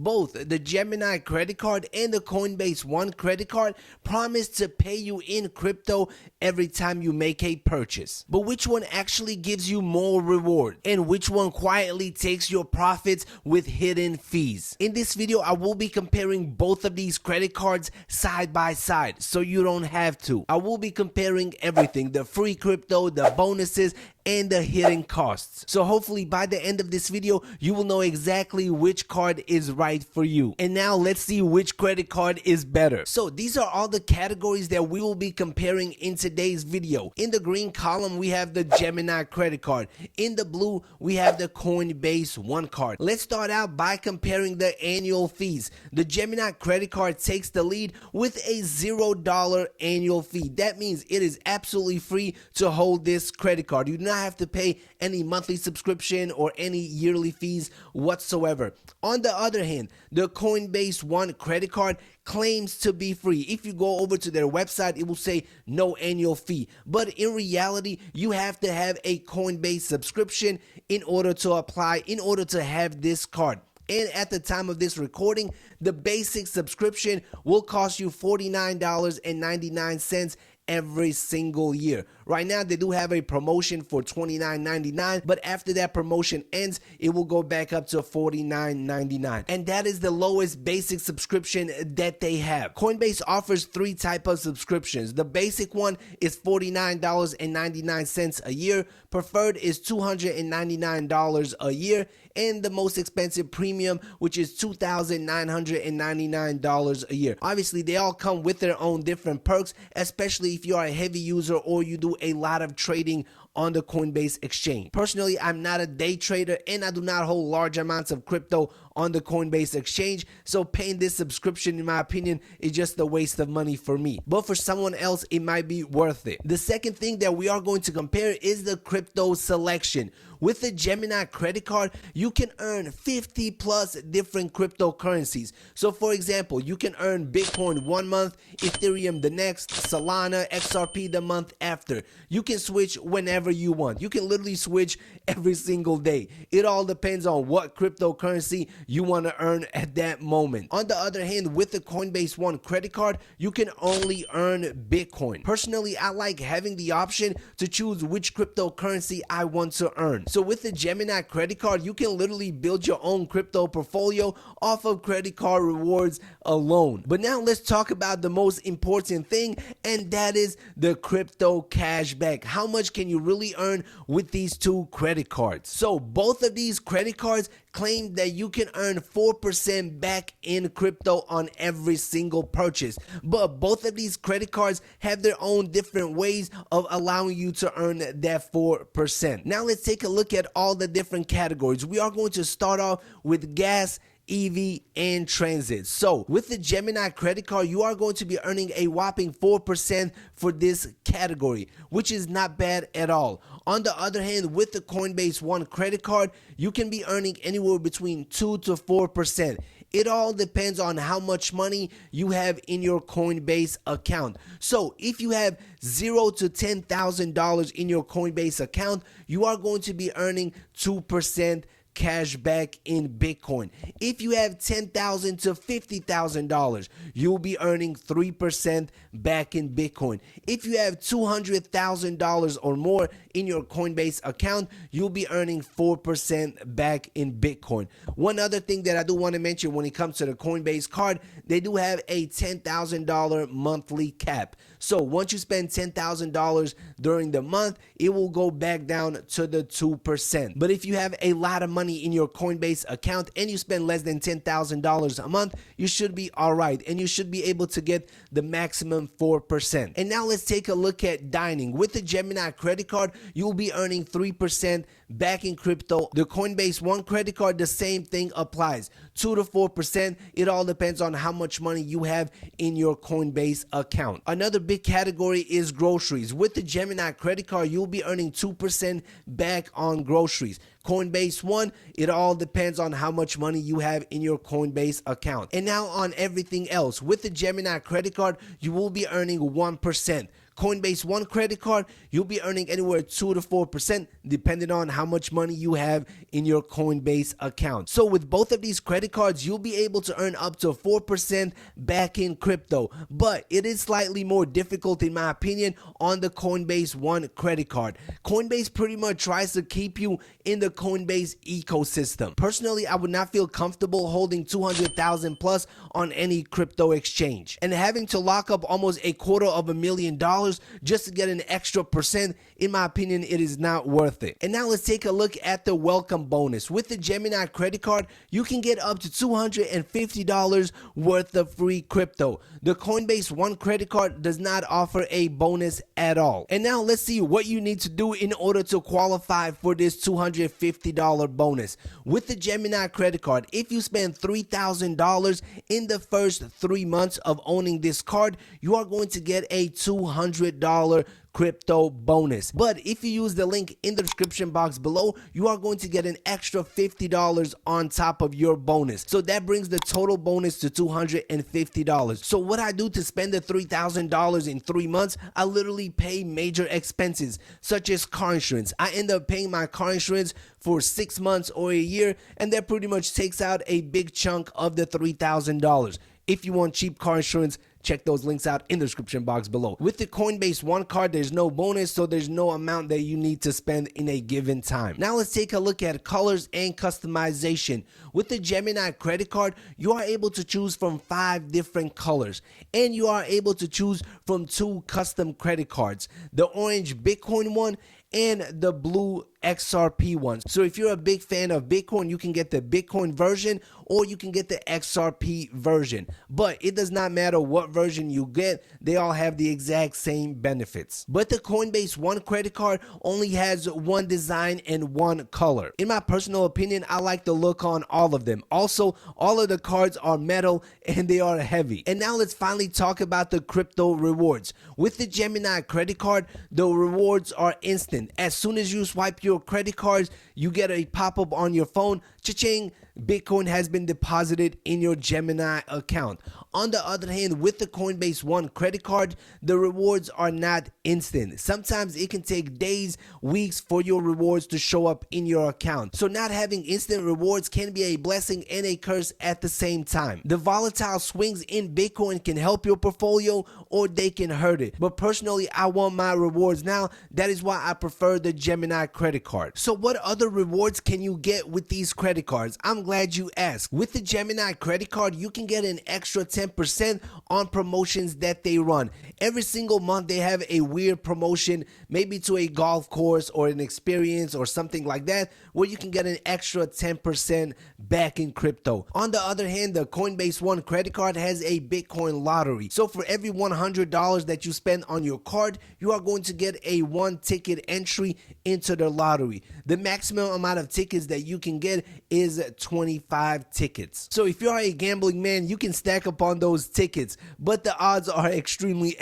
Both the Gemini credit card and the Coinbase One credit card promise to pay you in crypto every time you make a purchase. But which one actually gives you more reward? And which one quietly takes your profits with hidden fees? In this video, I will be comparing both of these credit cards side by side, so you don't have to. I will be comparing everything: the free crypto, the bonuses, and the hidden costs. So hopefully by the end of this video, you will know exactly which card is right for you. And now let's see which credit card is better. So these are all the categories that we will be comparing in today's video. In the green column, we have the Gemini credit card. In the blue, we have the Coinbase One card. Let's start out by comparing the annual fees. The Gemini credit card takes the lead with a $0 annual fee. That means it is absolutely free to hold this credit card. You do not have to pay any monthly subscription or any yearly fees whatsoever. On the other hand, the Coinbase One credit card claims to be free. If you go over to their website, it will say no annual fee. But in reality, you have to have a Coinbase subscription in order to apply, in order to have this card. And at the time of this recording, the basic subscription will cost you $49.99 every single year. Right now, they do have a promotion for $29.99, but after that promotion ends, it will go back up to $49.99. And that is the lowest basic subscription that they have. Coinbase offers three types of subscriptions. The basic one is $49.99 a year. Preferred is $299 a year. And the most expensive premium, which is $2,999 a year. Obviously, they all come with their own different perks, especially if you are a heavy user or you do a lot of trading on the Coinbase exchange. Personally, I'm not a day trader and I do not hold large amounts of crypto on the Coinbase exchange, so paying this subscription, in my opinion, is just a waste of money for me. But for someone else, it might be worth it. The second thing that we are going to compare is the crypto selection. With the Gemini credit card, you can earn 50 plus different cryptocurrencies. So for example, you can earn Bitcoin one month, Ethereum the next, Solana, XRP the month after. You can switch whenever you want. You can literally switch every single day. It all depends on what cryptocurrency you want to earn at that moment. On the other hand, with the Coinbase One credit card, you can only earn Bitcoin. Personally, I like having the option to choose which cryptocurrency I want to earn. So with the Gemini credit card, you can literally build your own crypto portfolio off of credit card rewards alone. But now let's talk about the most important thing, and that is the crypto cashback. How much can you really earn with these two credit cards? So both of these credit cards claim that you can earn 4% back in crypto on every single purchase. But both of these credit cards have their own different ways of allowing you to earn that 4%. Now let's take a look at all the different categories. We are going to start off with gas, EV, and transit. So with the Gemini credit card, you are going to be earning a whopping 4% for this category, which is not bad at all. On the other hand, with the Coinbase One credit card, you can be earning anywhere between 2 to 4%. It all depends on how much money you have in your Coinbase account. So if you have $0 to $10,000 in your Coinbase account, you are going to be earning 2% cash back in Bitcoin. If you have $10,000 to $50,000, you'll be earning 3% back in Bitcoin. If you have $200,000 or more in your Coinbase account, you'll be earning 4% back in Bitcoin. One other thing that I do want to mention when it comes to the Coinbase card, they do have a $10,000 monthly cap. So once you spend $10,000 during the month, it will go back down to the 2%. But if you have a lot of money in your Coinbase account and you spend less than $10,000 a month, you should be all right, and you should be able to get the maximum 4%. And now let's take a look at dining. With the Gemini credit card, you'll be earning 3% back in crypto. The Coinbase One credit card, the same thing applies. 2 to 4%. It all depends on how much money you have in your Coinbase account. Another big category is groceries. With the Gemini credit card, you'll be earning 2% back on groceries. Coinbase One, it all depends on how much money you have in your Coinbase account. And now on everything else, with the Gemini credit card, you will be earning 1%. Coinbase One credit card, you'll be earning anywhere 2 to 4% depending on how much money you have in your Coinbase account. So with both of these credit cards, you'll be able to earn up to 4% back in crypto, but it is slightly more difficult in my opinion on the Coinbase One credit card. Coinbase pretty much tries to keep you in the Coinbase ecosystem. Personally, I would not feel comfortable holding 200,000 plus on any crypto exchange, and having to lock up almost $250,000 just to get an extra percent, in my opinion, it is not worth it. And now let's take a look at the welcome bonus. With the Gemini credit card, you can get up to $250 worth of free crypto. The Coinbase One credit card does not offer a bonus at all. And now let's see what you need to do in order to qualify for this $250 bonus. With the Gemini credit card, if you spend $3,000 in the first 3 months of owning this card, you are going to get a $200 crypto bonus. But if you use the link in the description box below, you are going to get an extra $50 on top of your bonus. So that brings the total bonus to $250. So what I do to spend the $3,000 in 3 months, I literally pay major expenses such as car insurance. I end up paying my car insurance for 6 months or a year, and that pretty much takes out a big chunk of the $3,000. If you want cheap car insurance, check those links out in the description box below. With the Coinbase One card, there's no bonus, so there's no amount that you need to spend in a given time. Now let's take a look at colors and customization. With the Gemini credit card, you are able to choose from 5 different colors, and you are able to choose from 2 custom credit cards, the orange Bitcoin one and the blue XRP ones. So if you're a big fan of Bitcoin, you can get the Bitcoin version or you can get the XRP version. But it does not matter what version you get, they all have the exact same benefits. But the Coinbase One credit card only has one design and one color. In my personal opinion, I like the look on all of them. Also, all of the cards are metal and they are heavy. And now let's finally talk about the crypto rewards. With the Gemini credit card, the rewards are instant. As soon as you swipe your credit cards, you get a pop-up on your phone, cha-ching, Bitcoin has been deposited in your Gemini account. On the other hand, with the Coinbase One credit card, the rewards are not instant. Sometimes it can take days, weeks for your rewards to show up in your account. So not having instant rewards can be a blessing and a curse at the same time. The volatile swings in Bitcoin can help your portfolio or they can hurt it. But personally, I want my rewards now. That is why I prefer the Gemini credit card. So what other rewards can you get with these credit cards? I'm glad you asked. With the Gemini credit card, you can get an extra 10% on promotions that they run. Every single month they have a weird promotion, maybe to a golf course or an experience or something like that, where you can get an extra 10% back in crypto. On the other hand, the Coinbase One credit card has a Bitcoin lottery. So for every $100 that you spend on your card, you are going to get a 1 ticket entry into the lottery. The maximum amount of tickets that you can get is 25 tickets. So if you are a gambling man, you can stack up on those tickets, but the odds are extremely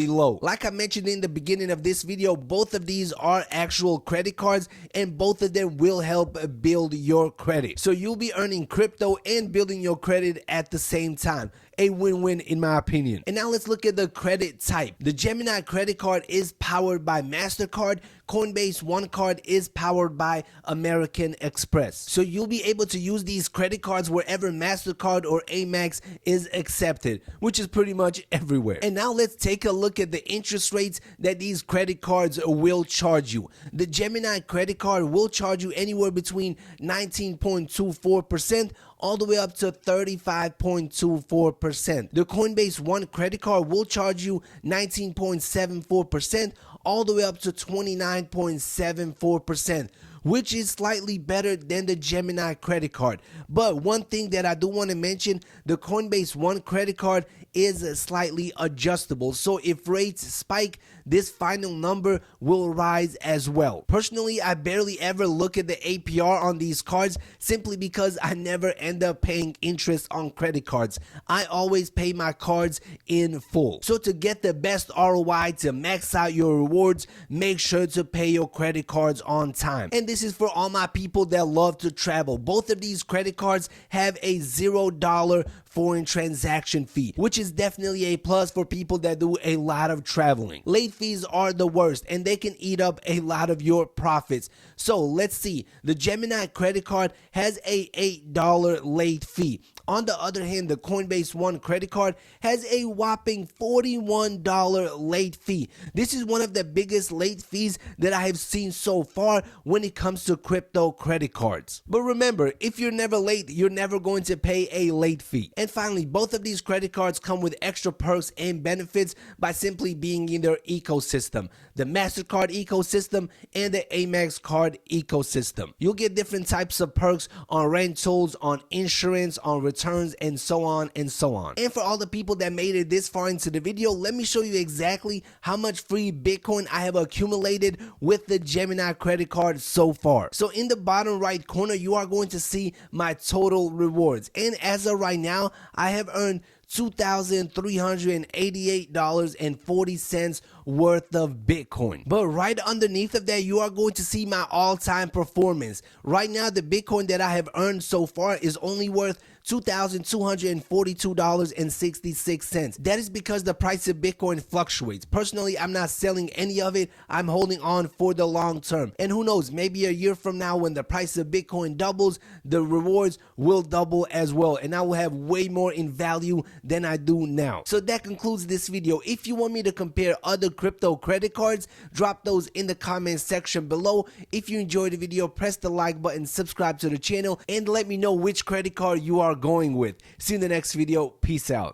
low. Like I mentioned in the beginning of this video, both of these are actual credit cards and both of them will help build your credit. So you'll be earning crypto and building your credit at the same time. A win-win in my opinion. And now let's look at the credit type. The Gemini credit card is powered by Mastercard. Coinbase One card is powered by American Express. So you'll be able to use these credit cards wherever Mastercard or Amex is accepted, which is pretty much everywhere. And now let's take a look at the interest rates that these credit cards will charge you. The Gemini credit card will charge you anywhere between 19.24% all the way up to 35.24%. The Coinbase One credit card will charge you 19.74% all the way up to 29.74%, which is slightly better than the Gemini credit card. But one thing that I do want to mention, the Coinbase One credit card is slightly adjustable. So if rates spike, this final number will rise as well. Personally, I barely ever look at the APR on these cards simply because I never end up paying interest on credit cards. I always pay my cards in full. So to get the best ROI, to max out your rewards, make sure to pay your credit cards on time. And this is for all my people that love to travel. Both of these credit cards have a $0 foreign transaction fee, which is definitely a plus for people that do a lot of traveling. Late fees are the worst, and they can eat up a lot of your profits. So let's see. The Gemini credit card has a $8 late fee. On the other hand, the Coinbase One credit card has a whopping $41 late fee. This is one of the biggest late fees that I have seen so far when it comes to crypto credit cards. But remember, if you're never late, you're never going to pay a late fee. And finally, both of these credit cards come with extra perks and benefits by simply being in their ecosystem, the Mastercard ecosystem and the Amex card ecosystem. You'll get different types of perks on rentals, on insurance, on returns, and so on and so on. And for all the people that made it this far into the video, let me show you exactly how much free Bitcoin I have accumulated with the Gemini credit card so far. So in the bottom right corner, you are going to see my total rewards. And as of right now, I have earned $2,388.40 worth of Bitcoin. But right underneath of that, you are going to see my all-time performance. Right now, the Bitcoin that I have earned so far is only worth $2,242.66. That is because the price of Bitcoin fluctuates. Personally, I'm not selling any of it. I'm holding on for the long term. And who knows, maybe a year from now when the price of Bitcoin doubles, the rewards will double as well. And I will have way more in value than I do now. So that concludes this video. If you want me to compare other crypto credit cards, drop those in the comment section below. If you enjoyed the video, press the like button, subscribe to the channel, and let me know which credit card you are going with. See you in the next video. Peace out.